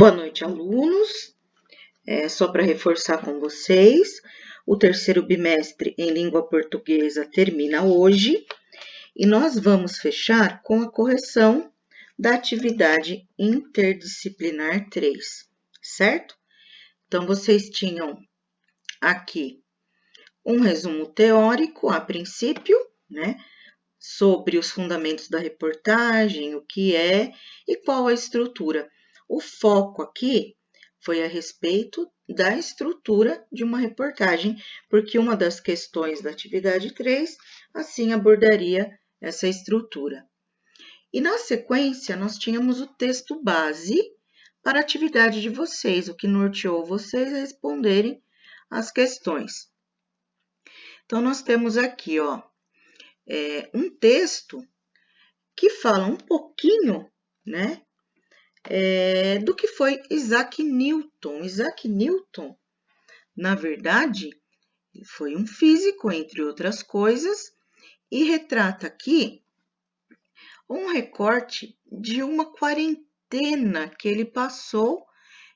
Boa noite, alunos. Só para reforçar com vocês, o terceiro bimestre em língua portuguesa termina hoje e nós vamos fechar com a correção da atividade interdisciplinar 3, certo? Então, vocês tinham aqui um resumo teórico a princípio, né? Sobre os fundamentos da reportagem, o que é e qual a estrutura. O foco aqui foi a respeito da estrutura de uma reportagem, porque uma das questões da atividade 3, assim, abordaria essa estrutura. E na sequência, nós tínhamos o texto base para a atividade de vocês, o que norteou vocês a responderem as questões. Então, nós temos aqui, um texto que fala um pouquinho, né, do que foi Isaac Newton. Isaac Newton, na verdade, foi um físico, entre outras coisas, e retrata aqui um recorte de uma quarentena que ele passou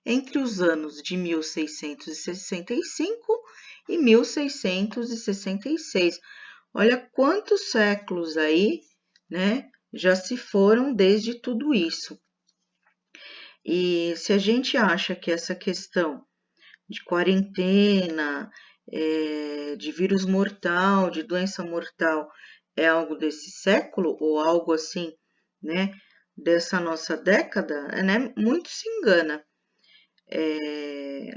entre os anos de 1665 e 1666. Olha quantos séculos aí, né, já se foram desde tudo isso. E se a gente acha que essa questão de quarentena, de vírus mortal, de doença mortal, é algo desse século ou algo assim, né, dessa nossa década, né, muito se engana.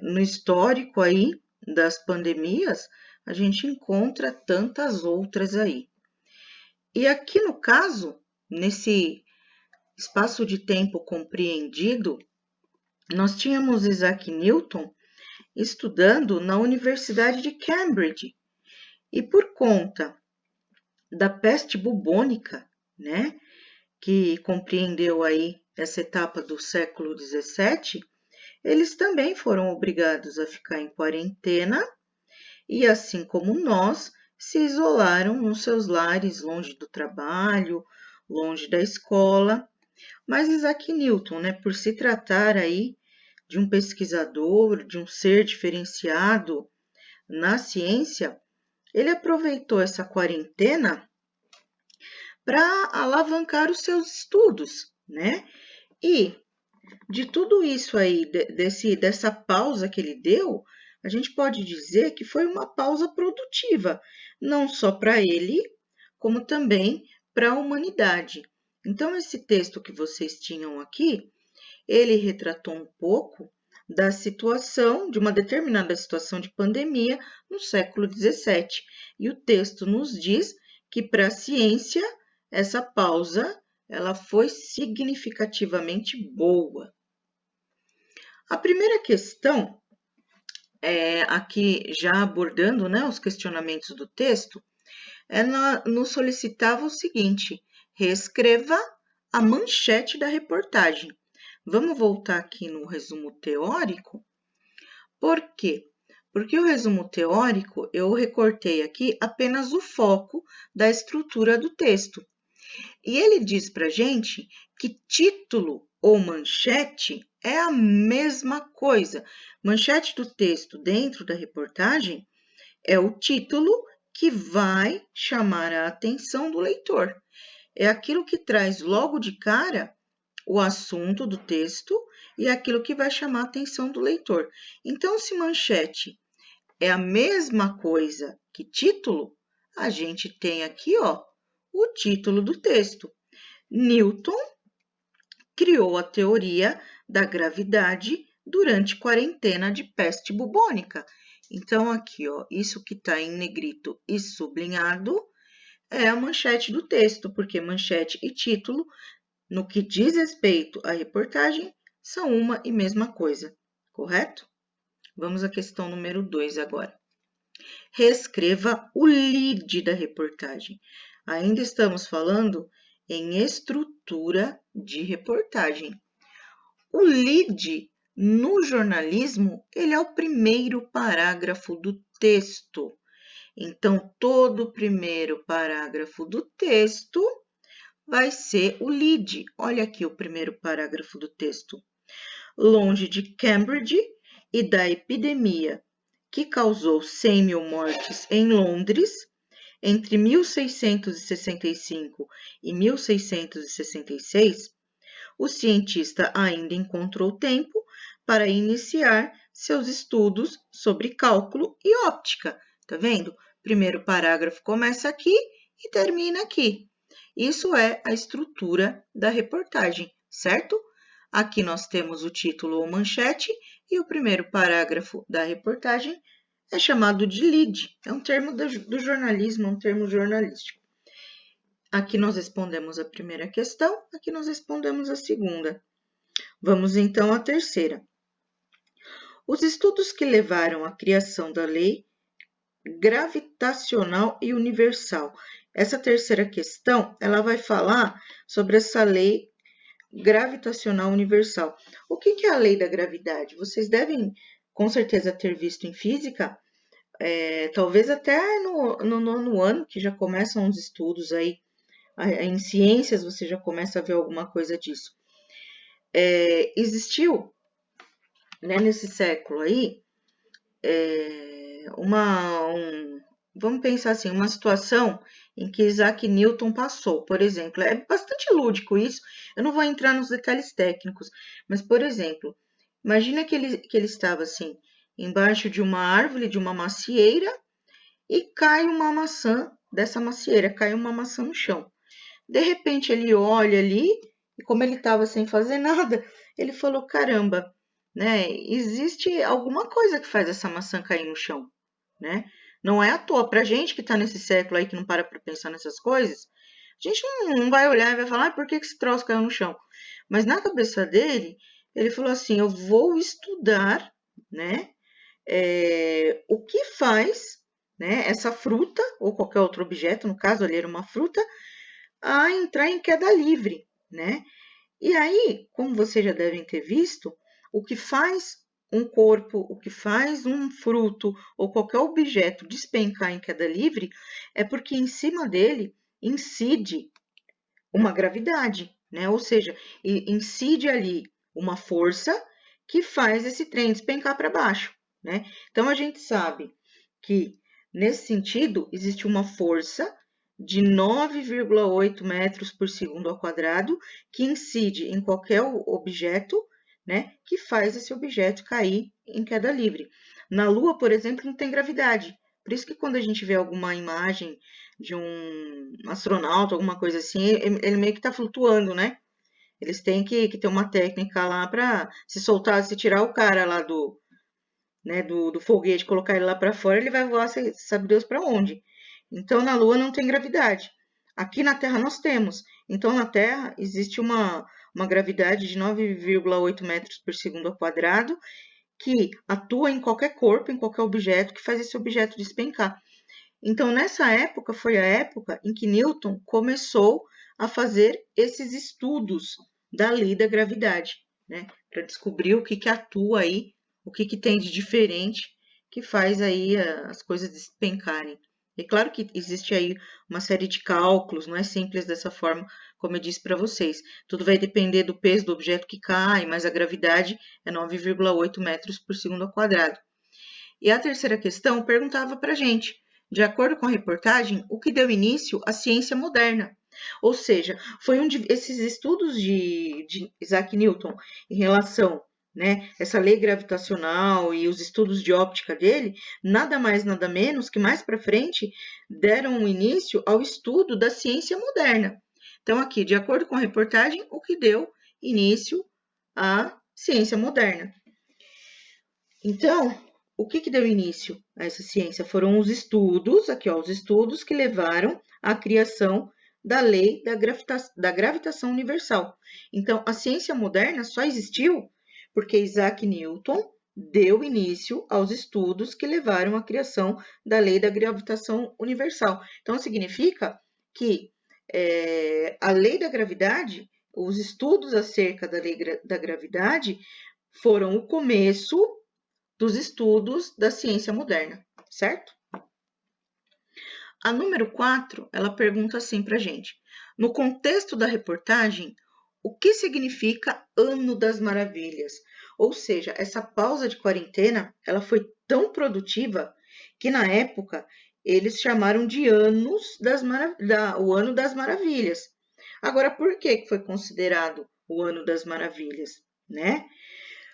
No histórico aí das pandemias, a gente encontra tantas outras aí. E aqui no caso, nesse espaço de tempo compreendido, nós tínhamos Isaac Newton estudando na Universidade de Cambridge. E por conta da peste bubônica, né, que compreendeu aí essa etapa do século XVII, eles também foram obrigados a ficar em quarentena e, assim como nós, se isolaram nos seus lares, longe do trabalho, longe da escola. Mas Isaac Newton, né, por se tratar aí de um pesquisador, de um ser diferenciado na ciência, ele aproveitou essa quarentena para alavancar os seus estudos, né? E de tudo isso aí, dessa pausa que ele deu, a gente pode dizer que foi uma pausa produtiva, não só para ele, como também para a humanidade. Então, esse texto que vocês tinham aqui, ele retratou um pouco da situação, de uma determinada situação de pandemia no século XVII. E o texto nos diz que para a ciência, essa pausa ela foi significativamente boa. A primeira questão, aqui já abordando, né, os questionamentos do texto, ela nos solicitava o seguinte: reescreva a manchete da reportagem. Vamos voltar aqui no resumo teórico. Por quê? Porque o resumo teórico, eu recortei aqui apenas o foco da estrutura do texto. E ele diz para a gente que título ou manchete é a mesma coisa. Manchete do texto dentro da reportagem é o título que vai chamar a atenção do leitor. É aquilo que traz logo de cara o assunto do texto e aquilo que vai chamar a atenção do leitor. Então, se manchete é a mesma coisa que título, a gente tem aqui, o título do texto. Newton criou a teoria da gravidade durante quarentena de peste bubônica. Então, aqui, isso que está em negrito e sublinhado é a manchete do texto, porque manchete e título, no que diz respeito à reportagem, são uma e mesma coisa, correto? Vamos à questão número 2 agora. Reescreva o lead da reportagem. Ainda estamos falando em estrutura de reportagem. O lead no jornalismo, ele é o primeiro parágrafo do texto. Então, todo o primeiro parágrafo do texto vai ser o lead. Olha aqui o primeiro parágrafo do texto. longe de Cambridge e da epidemia que causou 100 mil mortes em Londres entre 1665 e 1666, o cientista ainda encontrou tempo para iniciar seus estudos sobre cálculo e óptica. Tá vendo? Primeiro parágrafo começa aqui e termina aqui. Isso é a estrutura da reportagem, certo? Aqui nós temos o título ou manchete e o primeiro parágrafo da reportagem é chamado de lead. É um termo do jornalismo, um termo jornalístico. Aqui nós respondemos a primeira questão, aqui nós respondemos a segunda. Vamos então à terceira. Os estudos que levaram à criação da lei gravitacional e universal. Essa terceira questão, ela vai falar sobre essa lei gravitacional universal. O que é a lei da gravidade? Vocês devem, com certeza, ter visto em física, talvez até no nono ano, que já começam os estudos aí, em ciências você já começa a ver alguma coisa disso. Existiu, né, nesse século aí, vamos pensar assim, uma situação em que Isaac Newton passou, por exemplo. É bastante lúdico isso, eu não vou entrar nos detalhes técnicos, mas, por exemplo, imagina que ele estava assim, embaixo de uma árvore, de uma macieira, e cai uma maçã dessa macieira, cai uma maçã no chão. De repente ele olha ali, e como ele estava sem fazer nada, ele falou, caramba, né, existe alguma coisa que faz essa maçã cair no chão, né? Não é à toa, pra gente que está nesse século aí, que não para pensar nessas coisas, a gente não vai olhar e vai falar, por que esse troço caiu no chão? Mas na cabeça dele, ele falou assim, eu vou estudar, né, o que faz, né, essa fruta, ou qualquer outro objeto, no caso ali era uma fruta, a entrar em queda livre, né? E aí, como vocês já devem ter visto, o que faz um corpo, o que faz um fruto ou qualquer objeto despencar em queda livre é porque em cima dele incide uma gravidade, né? Ou seja, incide ali uma força que faz esse trem despencar para baixo, né? Então a gente sabe que nesse sentido existe uma força de 9,8 metros por segundo ao quadrado, que incide em qualquer objeto, né, que faz esse objeto cair em queda livre. Na Lua, por exemplo, não tem gravidade. Por isso que quando a gente vê alguma imagem de um astronauta, alguma coisa assim, ele meio que está flutuando, né? Eles têm que ter uma técnica lá para se soltar, se tirar o cara lá do foguete, colocar ele lá para fora, ele vai voar, sabe Deus para onde. Então, na Lua não tem gravidade. Aqui na Terra nós temos. Então, na Terra existe uma gravidade de 9,8 metros por segundo ao quadrado, que atua em qualquer corpo, em qualquer objeto, que faz esse objeto despencar. Então, nessa época, foi a época em que Newton começou a fazer esses estudos da lei da gravidade, né? Para descobrir o que atua aí, o que tem de diferente que faz aí as coisas despencarem. E claro que existe aí uma série de cálculos, não é simples dessa forma, como eu disse para vocês. Tudo vai depender do peso do objeto que cai, mas a gravidade é 9,8 metros por segundo ao quadrado. E a terceira questão perguntava para a gente, de acordo com a reportagem, o que deu início à ciência moderna. Ou seja, foi esses estudos de Isaac Newton em relação, né, essa lei gravitacional e os estudos de óptica dele, nada mais, nada menos que mais para frente deram início ao estudo da ciência moderna. Então, aqui, de acordo com a reportagem, o que deu início à ciência moderna. Então, o que deu início a essa ciência? Foram os estudos, aqui ó, os estudos que levaram à criação da lei da gravitação universal. Então, a ciência moderna só existiu porque Isaac Newton deu início aos estudos que levaram à criação da lei da gravitação universal. Então, significa que a lei da gravidade, os estudos acerca da lei da gravidade foram o começo dos estudos da ciência moderna, certo? A número 4, ela pergunta assim para a gente. No contexto da reportagem, o que significa Ano das Maravilhas? Ou seja, essa pausa de quarentena, ela foi tão produtiva que na época eles chamaram de o Ano das Maravilhas. Agora, por que foi considerado o Ano das Maravilhas, né?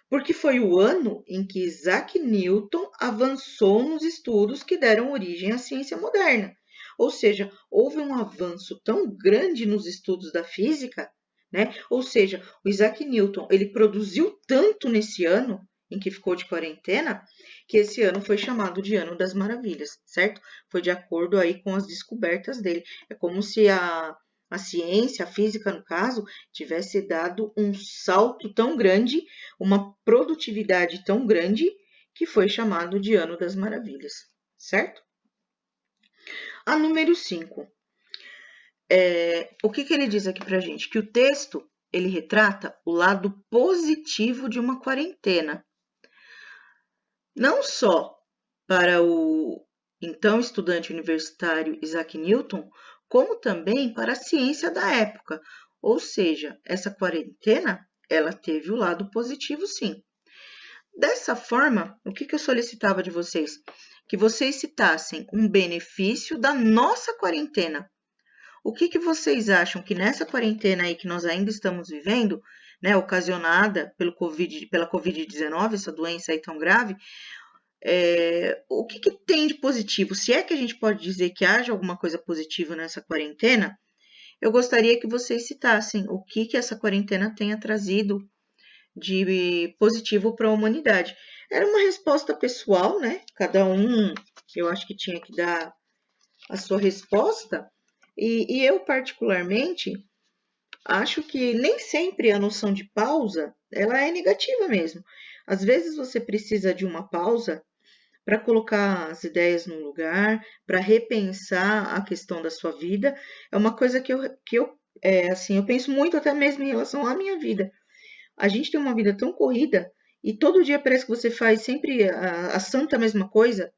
Porque foi o ano em que Isaac Newton avançou nos estudos que deram origem à ciência moderna. Ou seja, houve um avanço tão grande nos estudos da física, né? Ou seja, o Isaac Newton, ele produziu tanto nesse ano em que ficou de quarentena, que esse ano foi chamado de Ano das Maravilhas, certo? Foi de acordo aí com as descobertas dele. É como se a ciência, a física, no caso, tivesse dado um salto tão grande, uma produtividade tão grande, que foi chamado de Ano das Maravilhas, certo? A número 5. O que ele diz aqui pra gente? Que o texto, ele retrata o lado positivo de uma quarentena. Não só para o então estudante universitário Isaac Newton, como também para a ciência da época. Ou seja, essa quarentena, ela teve o lado positivo, sim. Dessa forma, o que eu solicitava de vocês? Que vocês citassem um benefício da nossa quarentena. O que vocês acham que nessa quarentena aí que nós ainda estamos vivendo, né, ocasionada pela Covid-19, essa doença aí tão grave, o que tem de positivo? Se é que a gente pode dizer que haja alguma coisa positiva nessa quarentena, eu gostaria que vocês citassem o que essa quarentena tenha trazido de positivo para a humanidade. Era uma resposta pessoal, né? Cada um, eu acho que tinha que dar a sua resposta. E eu, particularmente, acho que nem sempre a noção de pausa, ela é negativa mesmo. Às vezes você precisa de uma pausa para colocar as ideias no lugar, para repensar a questão da sua vida. É uma coisa que eu penso muito até mesmo em relação à minha vida. A gente tem uma vida tão corrida e todo dia parece que você faz sempre a santa mesma coisa,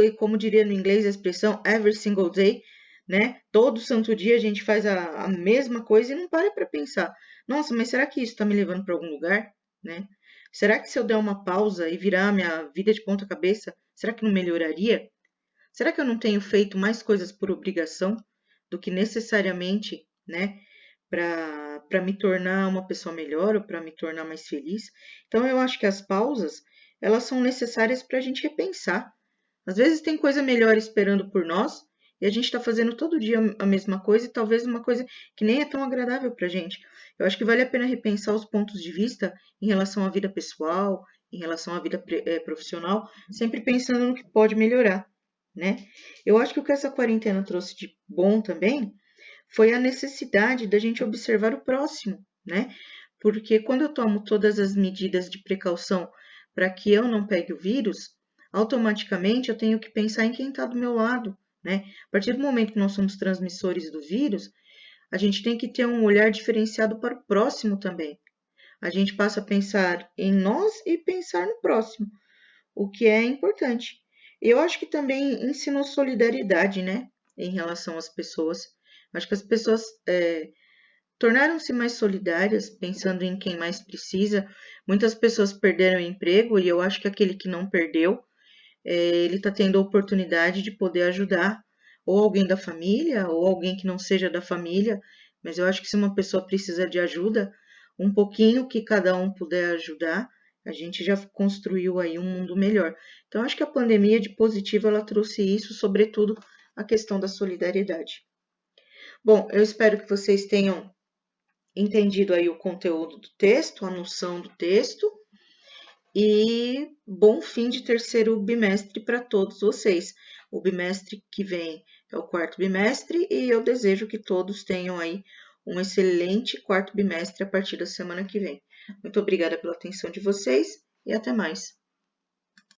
e como diria no inglês a expressão every single day, né? Todo santo dia a gente faz a mesma coisa e não para pensar. Nossa, mas será que isso está me levando para algum lugar, né? Será que se eu der uma pausa e virar minha vida de ponta cabeça, será que não melhoraria? Será que eu não tenho feito mais coisas por obrigação do que necessariamente, né, para me tornar uma pessoa melhor ou para me tornar mais feliz? Então eu acho que as pausas, elas são necessárias para a gente repensar. Às vezes tem coisa melhor esperando por nós e a gente está fazendo todo dia a mesma coisa e talvez uma coisa que nem é tão agradável para a gente. Eu acho que vale a pena repensar os pontos de vista em relação à vida pessoal, em relação à vida profissional, sempre pensando no que pode melhorar, né? Eu acho que o que essa quarentena trouxe de bom também foi a necessidade da gente observar o próximo, né? Porque quando eu tomo todas as medidas de precaução para que eu não pegue o vírus, automaticamente eu tenho que pensar em quem está do meu lado, né? A partir do momento que nós somos transmissores do vírus, a gente tem que ter um olhar diferenciado para o próximo também. A gente passa a pensar em nós e pensar no próximo, o que é importante. Eu acho que também ensinou solidariedade, né? Em relação às pessoas. Acho que as pessoas tornaram-se mais solidárias, pensando em quem mais precisa. Muitas pessoas perderam o emprego e eu acho que aquele que não perdeu, ele está tendo a oportunidade de poder ajudar ou alguém da família ou alguém que não seja da família, mas eu acho que se uma pessoa precisa de ajuda, um pouquinho que cada um puder ajudar, a gente já construiu aí um mundo melhor. Então, acho que a pandemia de positivo, ela trouxe isso, sobretudo a questão da solidariedade. Bom, eu espero que vocês tenham entendido aí o conteúdo do texto, a noção do texto, e bom fim de terceiro bimestre para todos vocês. O bimestre que vem é o quarto bimestre e eu desejo que todos tenham aí um excelente quarto bimestre a partir da semana que vem. Muito obrigada pela atenção de vocês e até mais.